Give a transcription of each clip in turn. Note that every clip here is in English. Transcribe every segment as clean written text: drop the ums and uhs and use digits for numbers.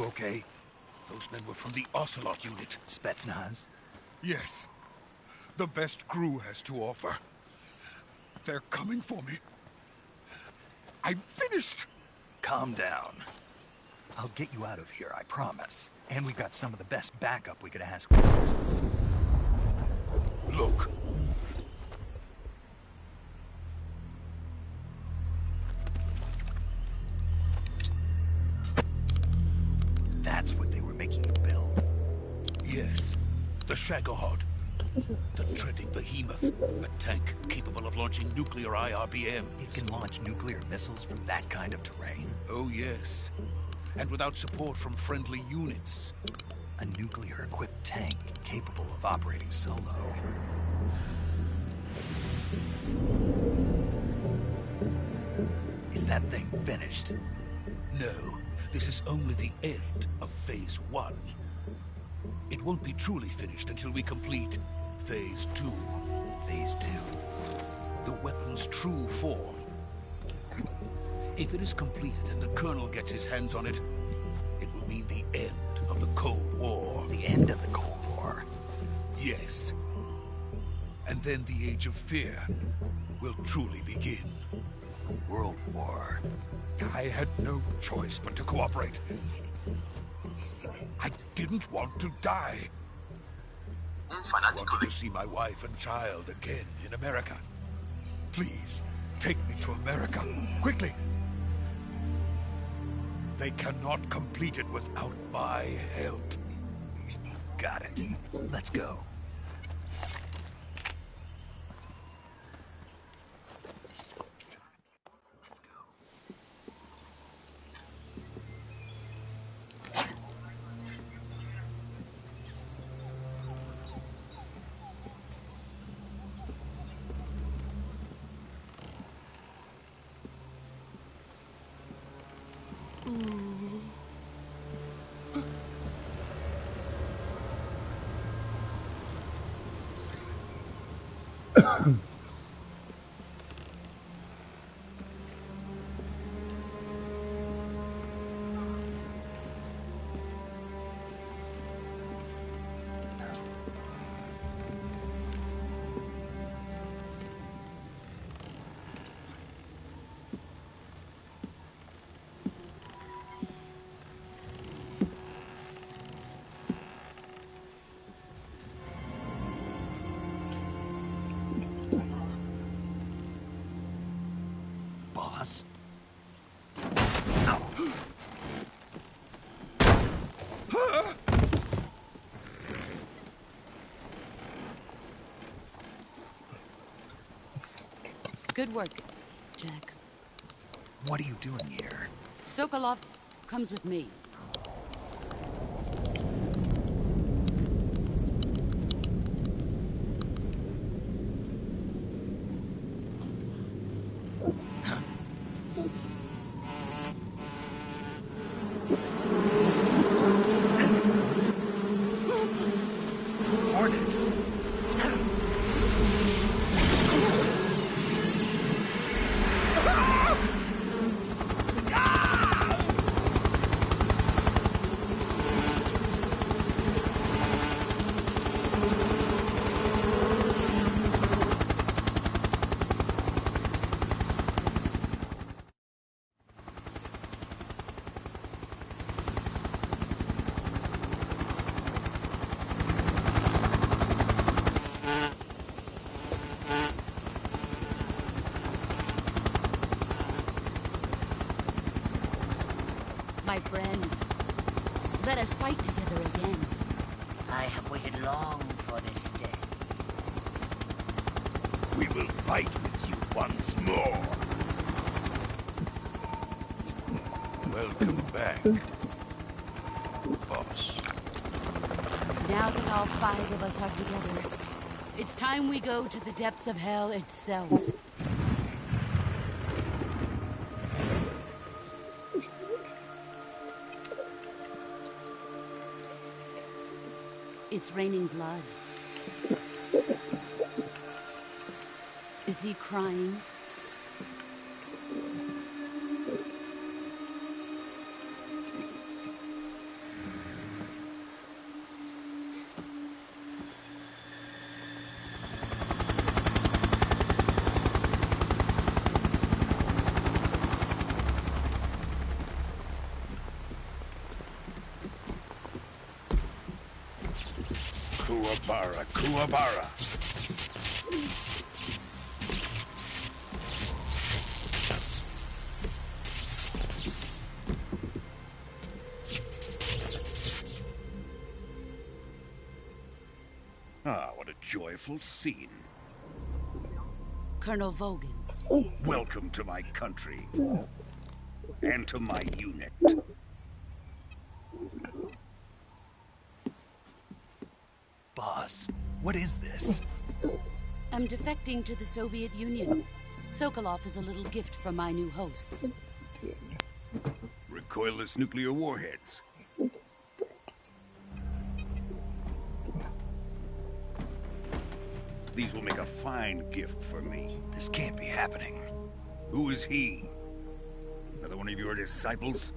okay? Those men were from the Ocelot unit. Spetsnaz? Yes. The best crew has to offer. They're coming for me. I'm finished! Calm down. I'll get you out of here, I promise. And we've got some of the best backup we could ask for. Look. That's what they were making you build. Yes. The Shagohod. The treading behemoth. A tank capable of launching nuclear IRBMs. It can launch nuclear missiles from that kind of terrain? Oh, yes. And without support from friendly units. A nuclear-equipped tank capable of operating solo. Is that thing finished? No. This is only the end of Phase 1. It won't be truly finished until we complete Phase 2. Phase 2? The weapon's true form. If it is completed and the Colonel gets his hands on it, it will mean the end of the Cold War. The end of the Cold War? Yes. And then the Age of Fear will truly begin. A world war. I had no choice but to cooperate. I didn't want to die. I wanted to see my wife and child again in America. Please, take me to America, quickly. They cannot complete it without my help. Got it. Let's go. Boss? Good work, Jack. What are you doing here? Sokolov comes with me. Hornets? My friends, let us fight together again. I have waited long for this day. We will fight with you once more. Welcome back, boss. Now that all 5 of us are together, it's time we go to the depths of hell itself. It's raining blood. Is he crying? Kuwabara, Kuwabara. Ah, what a joyful scene. Colonel Vogan. Welcome to my country. And to my unit. Boss, what is this? I'm defecting to the Soviet Union. Sokolov is a little gift from my new hosts. Recoilless nuclear warheads. These will make a fine gift for me. This can't be happening. Who is he? Another one of your disciples?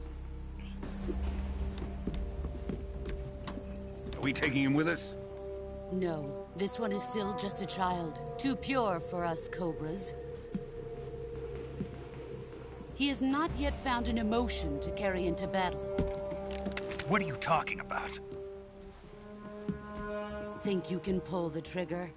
Are we taking him with us? No, this one is still just a child. Too pure for us Cobras. He has not yet found an emotion to carry into battle. What are you talking about? Think you can pull the trigger?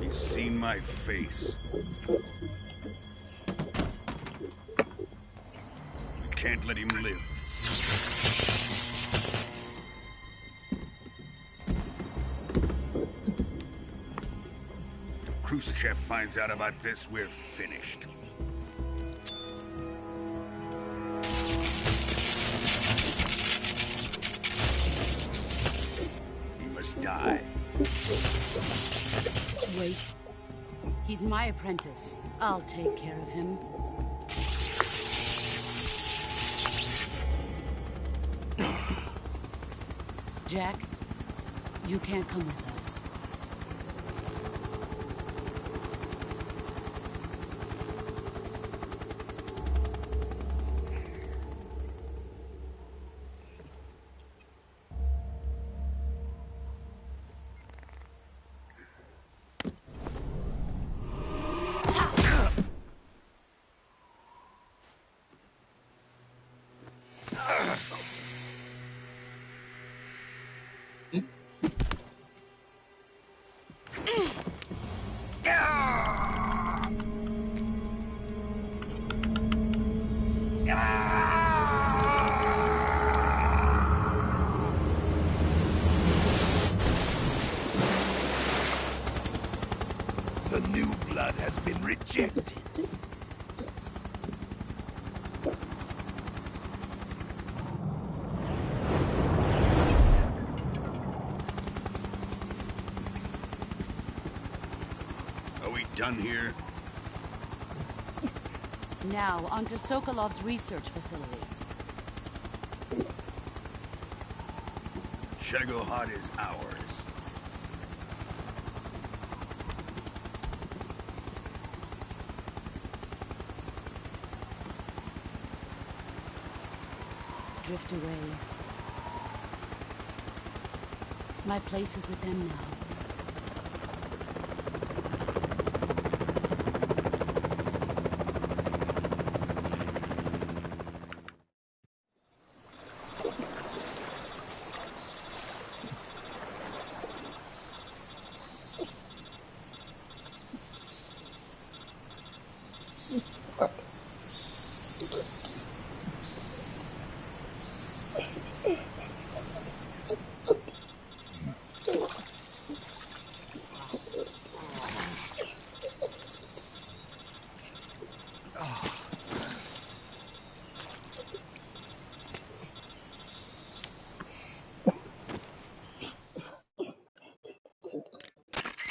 He's seen my face. We can't let him live. If Khrushchev finds out about this, we're finished. He must die. Wait. He's my apprentice. I'll take care of him. Jack, you can't come with us. The new blood has been rejected. Are we done here? Now, onto Sokolov's research facility. Shagohod is ours. Drift away. My place is with them now.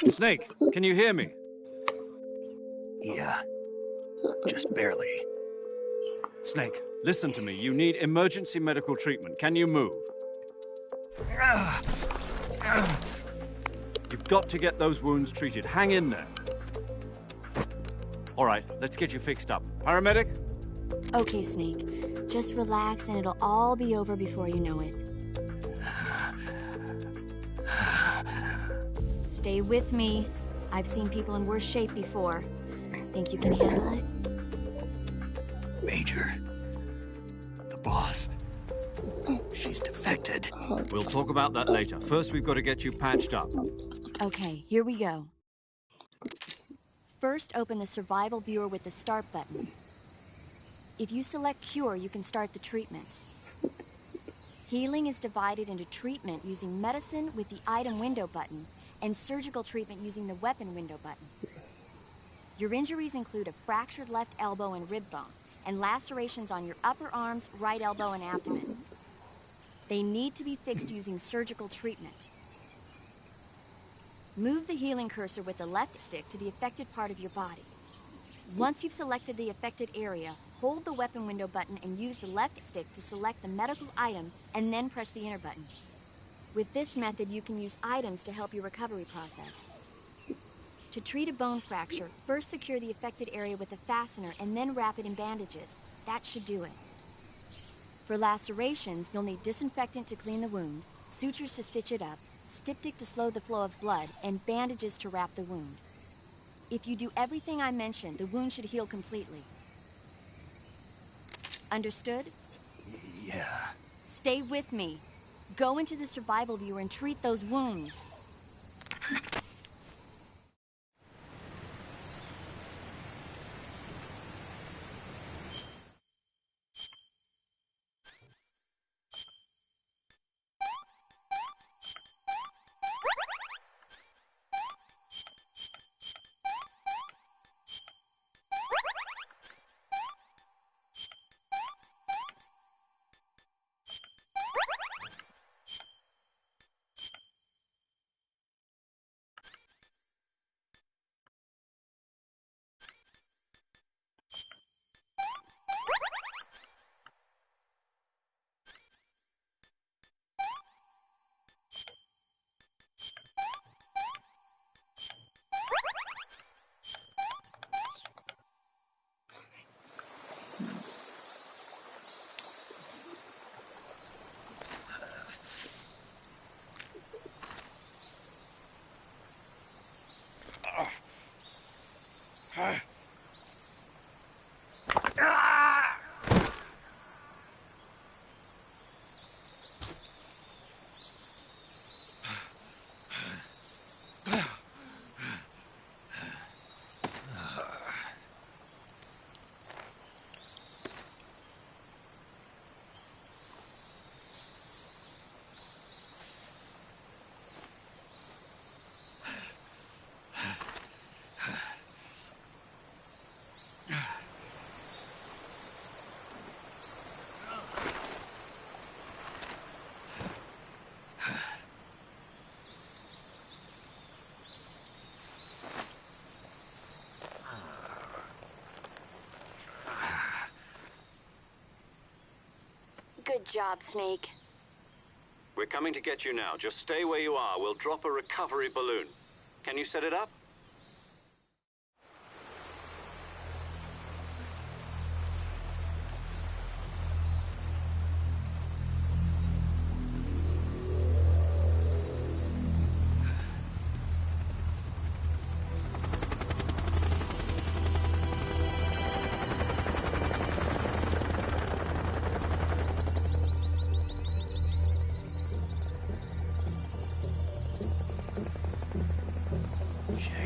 Snake, can you hear me? Yeah, just barely. Snake, listen to me. You need emergency medical treatment. Can you move? You've got to get those wounds treated. Hang in there. All right, let's get you fixed up. Paramedic? Okay, Snake. Just relax and it'll all be over before you know it. Stay with me. I've seen people in worse shape before. Think you can handle it? Major. The boss. She's defected. We'll talk about that later. First, we've got to get you patched up. Okay, here we go. First, open the survival viewer with the start button. If you select cure, you can start the treatment. Healing is divided into treatment using medicine with the item window button and surgical treatment using the weapon window button. Your injuries include a fractured left elbow and rib bone, and lacerations on your upper arms, right elbow, and abdomen. They need to be fixed using surgical treatment. Move the healing cursor with the left stick to the affected part of your body. Once you've selected the affected area, hold the weapon window button and use the left stick to select the medical item, and then press the enter button. With this method, you can use items to help your recovery process. To treat a bone fracture, first secure the affected area with a fastener and then wrap it in bandages. That should do it. For lacerations, you'll need disinfectant to clean the wound, sutures to stitch it up, styptic to slow the flow of blood, and bandages to wrap the wound. If you do everything I mentioned, the wound should heal completely. Understood? Yeah. Stay with me. Go into the survival viewer and treat those wounds. Good job, Snake. We're coming to get you now. Just stay where you are. We'll drop a recovery balloon. Can you set it up? Shit.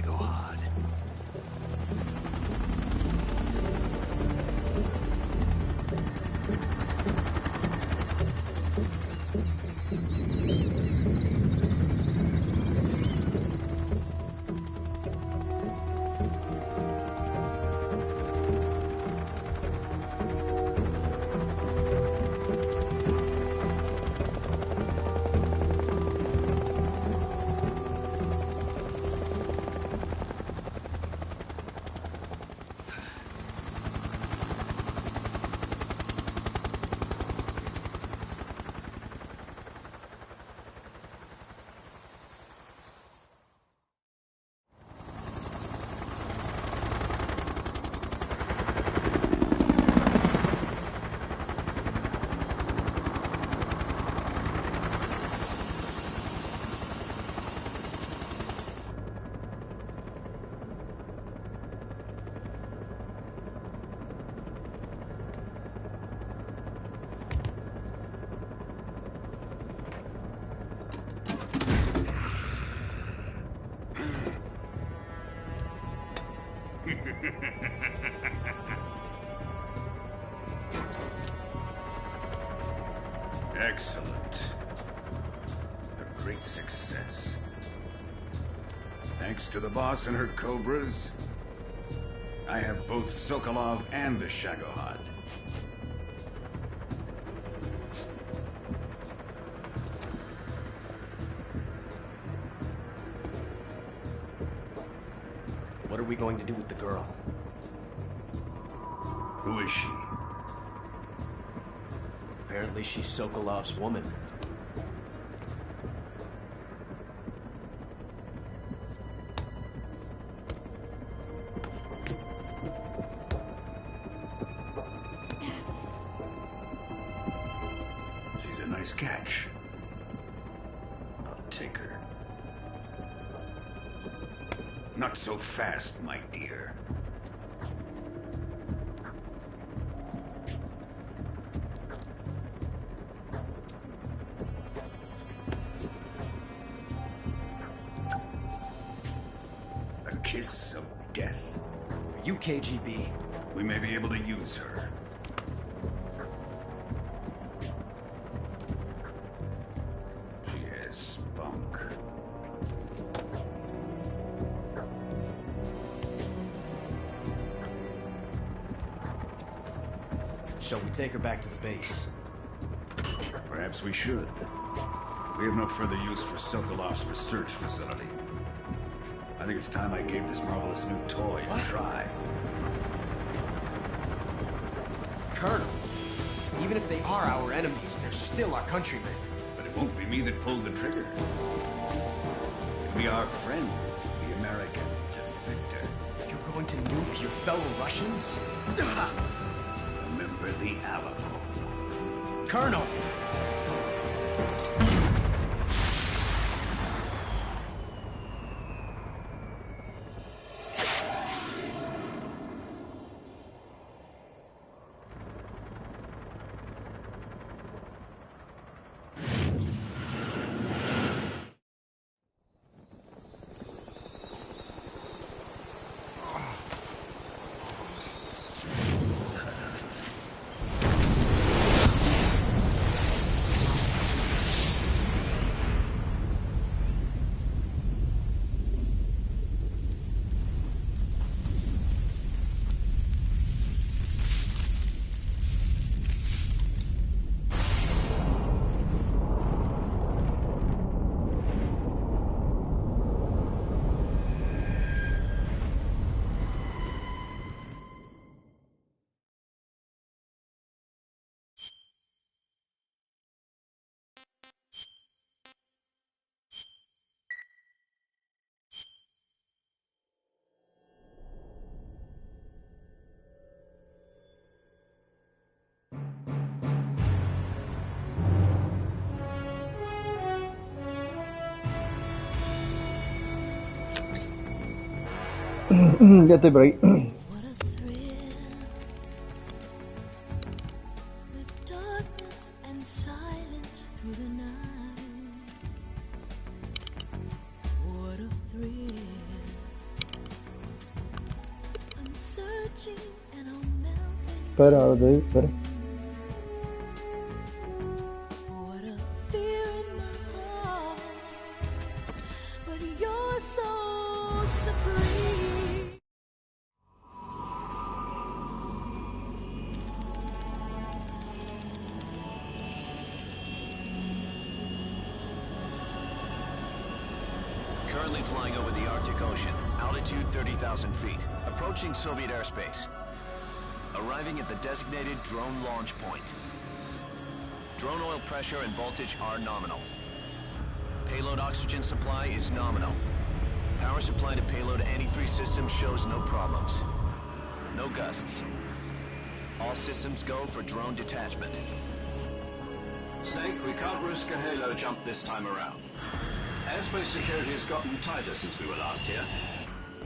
Excellent. A great success. Thanks to the boss and her cobras, I have both Sokolov and the Shagohod. What are we going to do with the girl? Who is she? Apparently she's Sokolov's woman. She's a nice catch. I'll take her. Not so fast, my dear. A kiss of death. Are you KGB? We may be able to use her. She has spunk. Shall we take her back to the base? Perhaps we should. We have no further use for Sokolov's research facility. I think it's time I gave this marvelous new toy a try. Colonel, even if they are our enemies, they're still our countrymen. But it won't be me that pulled the trigger. It'll be our friend, the American defector. You're going to nuke your fellow Russians? Remember the Alamo. Colonel! Ya estoy por ahí. Espera, ahora te digo, espera. Currently flying over the Arctic Ocean, altitude 30,000 feet, approaching Soviet airspace. Arriving at the designated drone launch point. Drone oil pressure and voltage are nominal. Payload oxygen supply is nominal. Power supply to payload antifreeze system shows no problems. No gusts. All systems go for drone detachment. Snake, we can't risk a halo jump this time around. Airspace security has gotten tighter since we were last here.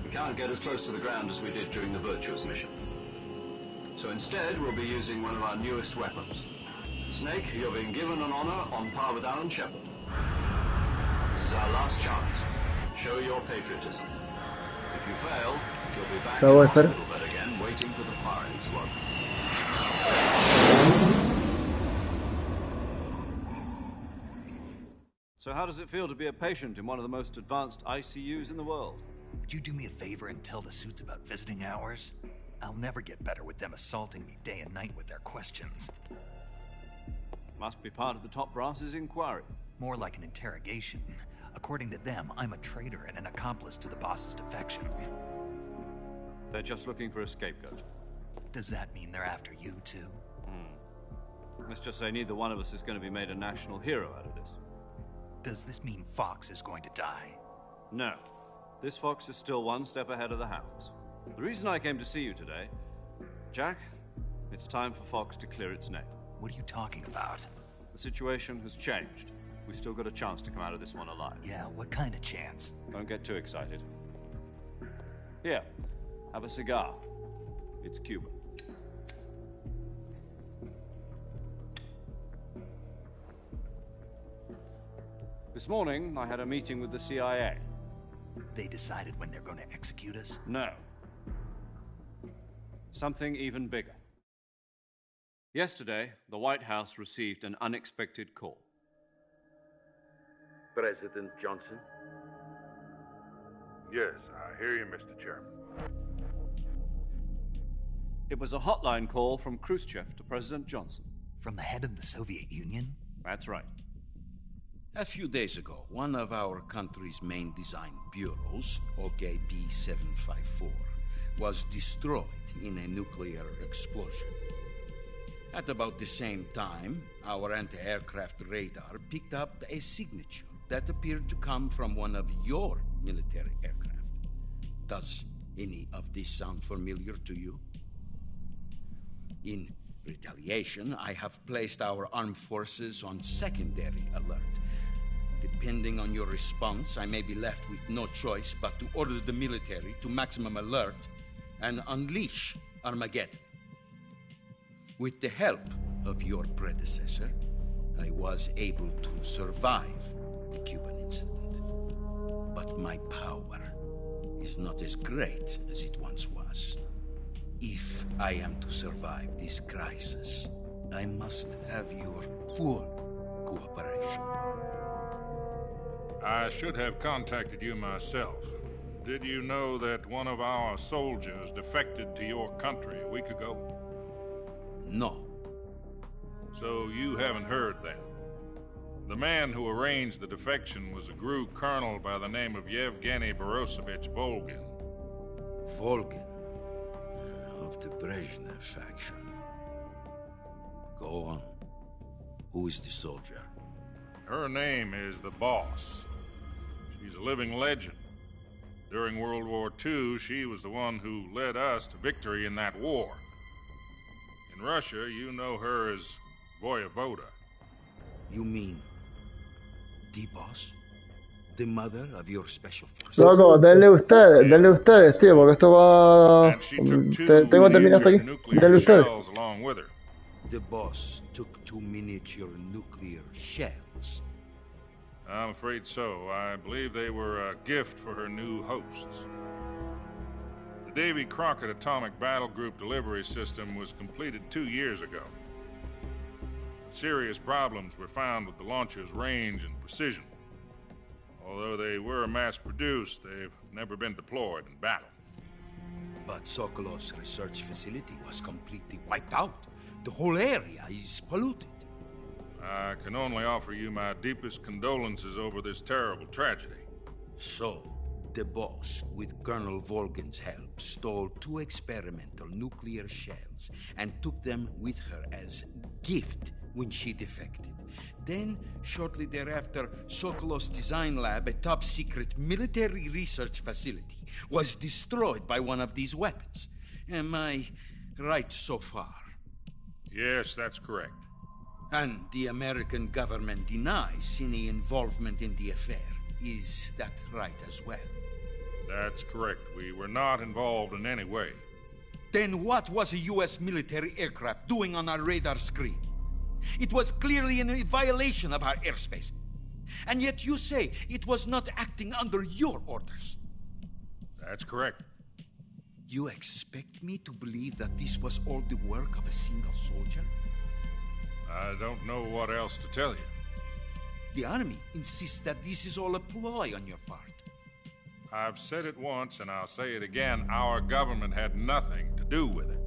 We can't get as close to the ground as we did during the Virtuous mission. So instead, we'll be using one of our newest weapons. Snake, you're being given an honor on par with Alan Shepard. This is our last chance. Show your patriotism. If you fail, you'll be back in the hospital bed again, waiting for the firing squad. So how does it feel to be a patient in one of the most advanced ICUs in the world? Would you do me a favor and tell the suits about visiting hours? I'll never get better with them assaulting me day and night with their questions. Must be part of the top brass's inquiry. More like an interrogation. According to them, I'm a traitor and an accomplice to the boss's defection. They're just looking for a scapegoat. Does that mean they're after you, too? Let's just say neither one of us is going to be made a national hero out of this. Does this mean Fox is going to die? No. This fox is still one step ahead of the hounds. The reason I came to see you today, Jack, it's time for Fox to clear its name. What are you talking about? The situation has changed. We still got a chance to come out of this one alive. Yeah, what kind of chance? Don't get too excited. Here, have a cigar. It's Cuban. This morning, I had a meeting with the CIA. They decided when they're going to execute us? No. Something even bigger. Yesterday, the White House received an unexpected call. President Johnson? Yes, I hear you, Mr. Chairman. It was a hotline call from Khrushchev to President Johnson. From the head of the Soviet Union? That's right. A few days ago, one of our country's main design bureaus, OKB-754, was destroyed in a nuclear explosion. At about the same time, our anti-aircraft radar picked up a signature that appeared to come from one of your military aircraft. Does any of this sound familiar to you? In retaliation, I have placed our armed forces on secondary alert. Depending on your response, I may be left with no choice but to order the military to maximum alert and unleash Armageddon. With the help of your predecessor, I was able to survive the Cuban incident. But my power is not as great as it once was. If I am to survive this crisis, I must have your full cooperation. I should have contacted you myself. Did you know that one of our soldiers defected to your country a week ago? No. So you haven't heard then? The man who arranged the defection was a GRU colonel by the name of Yevgeny Borosovich Volgin. Volgin? Of the Brezhnev faction. Go on. Who is the soldier? Her name is the Boss. She's a living legend. During World War II, she was the one who led us to victory in that war. In Russia, you know her as Voyevoda. You mean the Boss? The mother of your special forces? Loco, denle ustedes, tío, porque esto va... Tengo que terminar hasta aquí. Denle ustedes. Along with her. The Boss took 2 miniature nuclear shells. I'm afraid so. I believe they were a gift for her new hosts. The Davy Crockett Atomic Battle Group delivery system was completed 2 years ago. Serious problems were found with the launcher's range and precision. Although they were mass-produced, they've never been deployed in battle. But Sokolov's research facility was completely wiped out. The whole area is polluted. I can only offer you my deepest condolences over this terrible tragedy. So, the Boss, with Colonel Volgin's help, stole 2 experimental nuclear shells and took them with her as gift when she defected. Then, shortly thereafter, Sokolov's design lab, a top-secret military research facility, was destroyed by one of these weapons. Am I right so far? Yes, that's correct. And the American government denies any involvement in the affair. Is that right as well? That's correct. We were not involved in any way. Then what was a U.S. military aircraft doing on our radar screen? It was clearly in violation of our airspace. And yet you say it was not acting under your orders. That's correct. You expect me to believe that this was all the work of a single soldier? I don't know what else to tell you. The army insists that this is all a ploy on your part. I've said it once and I'll say it again. Our government had nothing to do with it.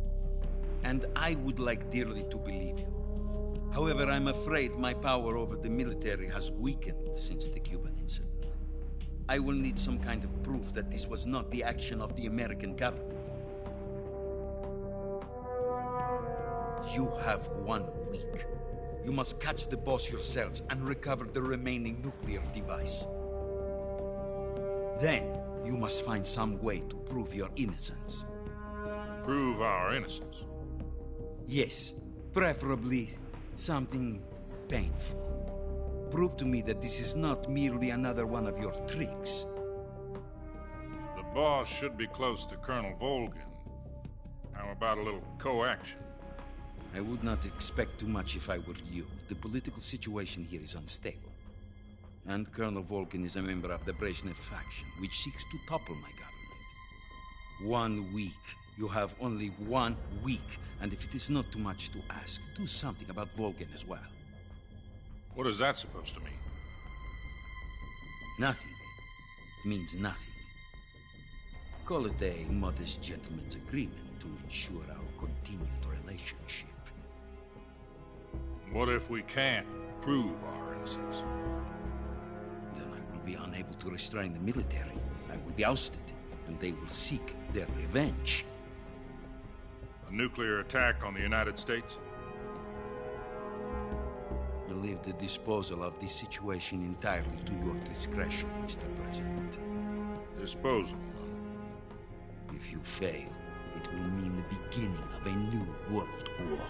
And I would like dearly to believe you. However, I'm afraid my power over the military has weakened since the Cuban incident. I will need some kind of proof that this was not the action of the American government. You have 1 week. You must catch the boss yourselves and recover the remaining nuclear device. Then, you must find some way to prove your innocence. Prove our innocence? Yes, preferably something painful. Prove to me that this is not merely another one of your tricks. The boss should be close to Colonel Volgin. How about a little co-action? I would not expect too much if I were you. The political situation here is unstable. And Colonel Volgin is a member of the Brezhnev faction, which seeks to topple my government. 1 week. You have only 1 week. And if it is not too much to ask, do something about Volgin as well. What is that supposed to mean? Nothing. It means nothing. Call it a modest gentleman's agreement to ensure our continued relationship. What if we can't prove our innocence? Then I will be unable to restrain the military. I will be ousted, and they will seek their revenge. A nuclear attack on the United States? I leave the disposal of this situation entirely to your discretion, Mr. President. Disposal? If you fail, it will mean the beginning of a new world war.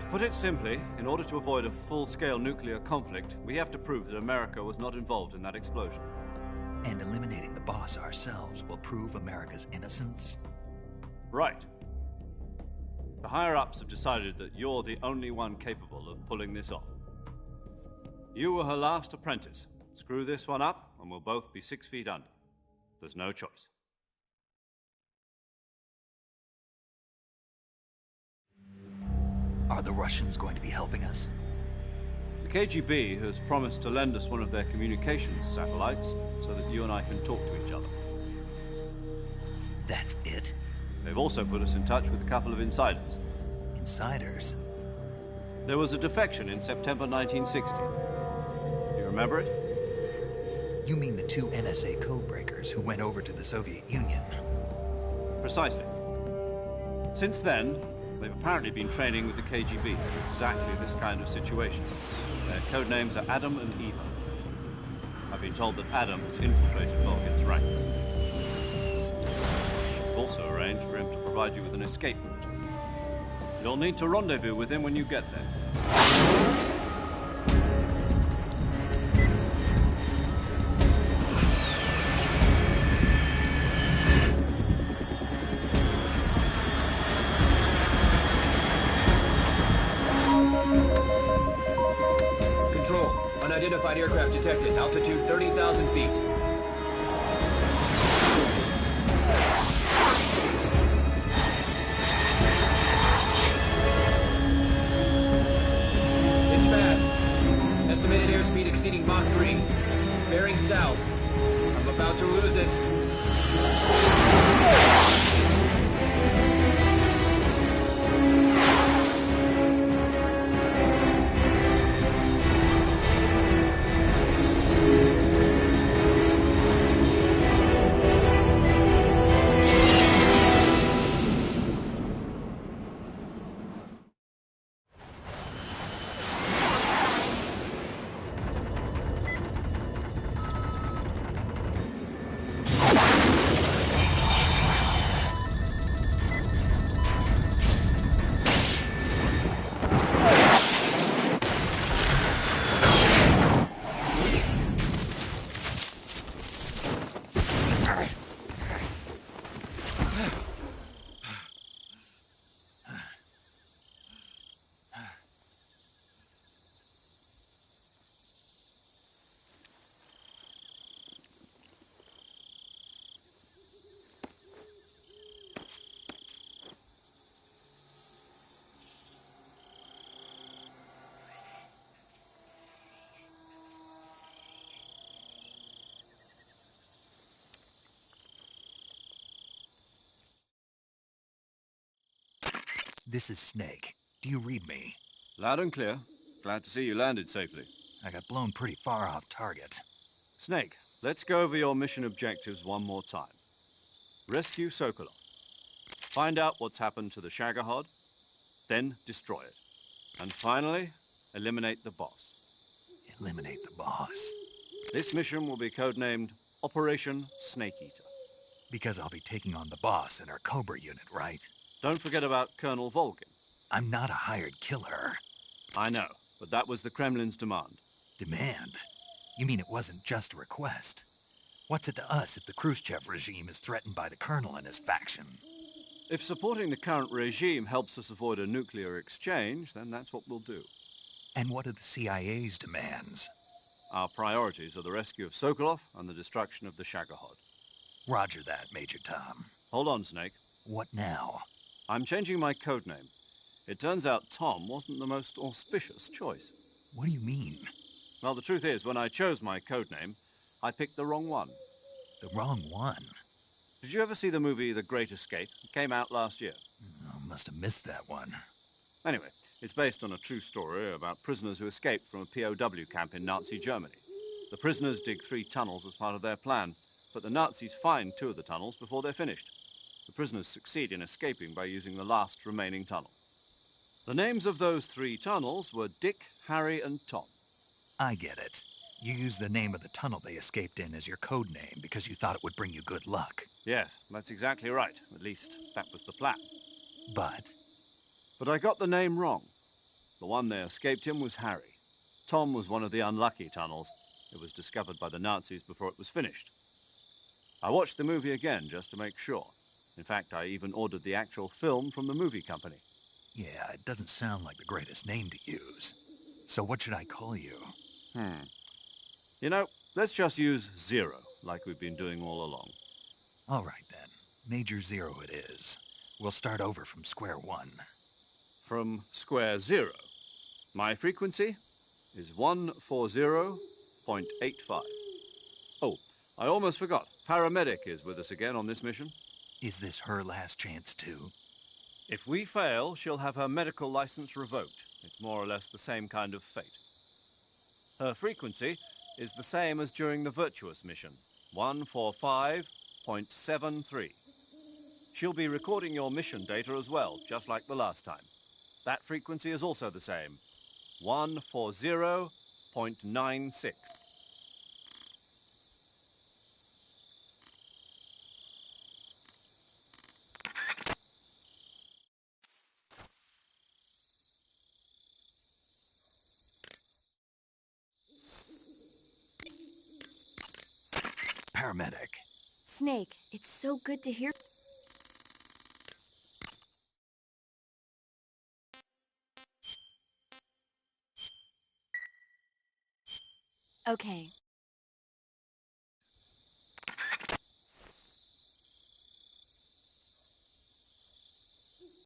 To put it simply, in order to avoid a full-scale nuclear conflict, we have to prove that America was not involved in that explosion. And eliminating the boss ourselves will prove America's innocence? Right. The higher-ups have decided that you're the only one capable of pulling this off. You were her last apprentice. Screw this one up, and we'll both be 6 feet under. There's no choice. Are the Russians going to be helping us? The KGB has promised to lend us one of their communications satellites so that you and I can talk to each other. That's it? They've also put us in touch with a couple of insiders. Insiders? There was a defection in September 1960. Do you remember it? You mean the 2 NSA codebreakers who went over to the Soviet Union? Precisely. Since then, they've apparently been training with the KGB for exactly this kind of situation. Their code names are Adam and Eva. I've been told that Adam has infiltrated Volgin's ranks. I've also arranged for him to provide you with an escape route. You'll need to rendezvous with him when you get there. Unidentified aircraft detected. Altitude 30,000 feet. It's fast. Estimated airspeed exceeding Mach 3. Bearing south. I'm about to lose it. This is Snake. Do you read me? Loud and clear. Glad to see you landed safely. I got blown pretty far off target. Snake, let's go over your mission objectives one more time. Rescue Sokolov. Find out what's happened to the Shagohod, then destroy it. And finally, eliminate the boss. Eliminate the boss? This mission will be codenamed Operation Snake Eater. Because I'll be taking on the boss in our Cobra unit, right? Don't forget about Colonel Volgin. I'm not a hired killer. I know, but that was the Kremlin's demand. Demand? You mean it wasn't just a request? What's it to us if the Khrushchev regime is threatened by the Colonel and his faction? If supporting the current regime helps us avoid a nuclear exchange, then that's what we'll do. And what are the CIA's demands? Our priorities are the rescue of Sokolov and the destruction of the Shagohod. Roger that, Major Tom. Hold on, Snake. What now? I'm changing my codename. It turns out Tom wasn't the most auspicious choice. What do you mean? Well, the truth is, when I chose my codename, I picked the wrong one. The wrong one? Did you ever see the movie The Great Escape? It came out last year. Oh, must have missed that one. Anyway, it's based on a true story about prisoners who escaped from a POW camp in Nazi Germany. The prisoners dig 3 tunnels as part of their plan, but the Nazis find 2 of the tunnels before they're finished. The prisoners succeed in escaping by using the last remaining tunnel. The names of those 3 tunnels were Dick, Harry, and Tom. I get it. You used the name of the tunnel they escaped in as your code name because you thought it would bring you good luck. Yes, that's exactly right. At least, that was the plan. But I got the name wrong. The one they escaped in was Harry. Tom was one of the unlucky tunnels. It was discovered by the Nazis before it was finished. I watched the movie again just to make sure. In fact, I even ordered the actual film from the movie company. yeah, it doesn't sound like the greatest name to use. So what should I call you? You know, let's just use Zero, like we've been doing all along. All right, then. Major Zero it is. We'll start over from square one. From square 0. My frequency is 140.85. Oh, I almost forgot. Paramedic is with us again on this mission. Is this her last chance, too? If we fail, she'll have her medical license revoked. It's more or less the same kind of fate. Her frequency is the same as during the Virtuous mission, 145.73. She'll be recording your mission data as well, just like the last time. That frequency is also the same, 140.96. Paramedic. Snake, it's so good to hear. Okay,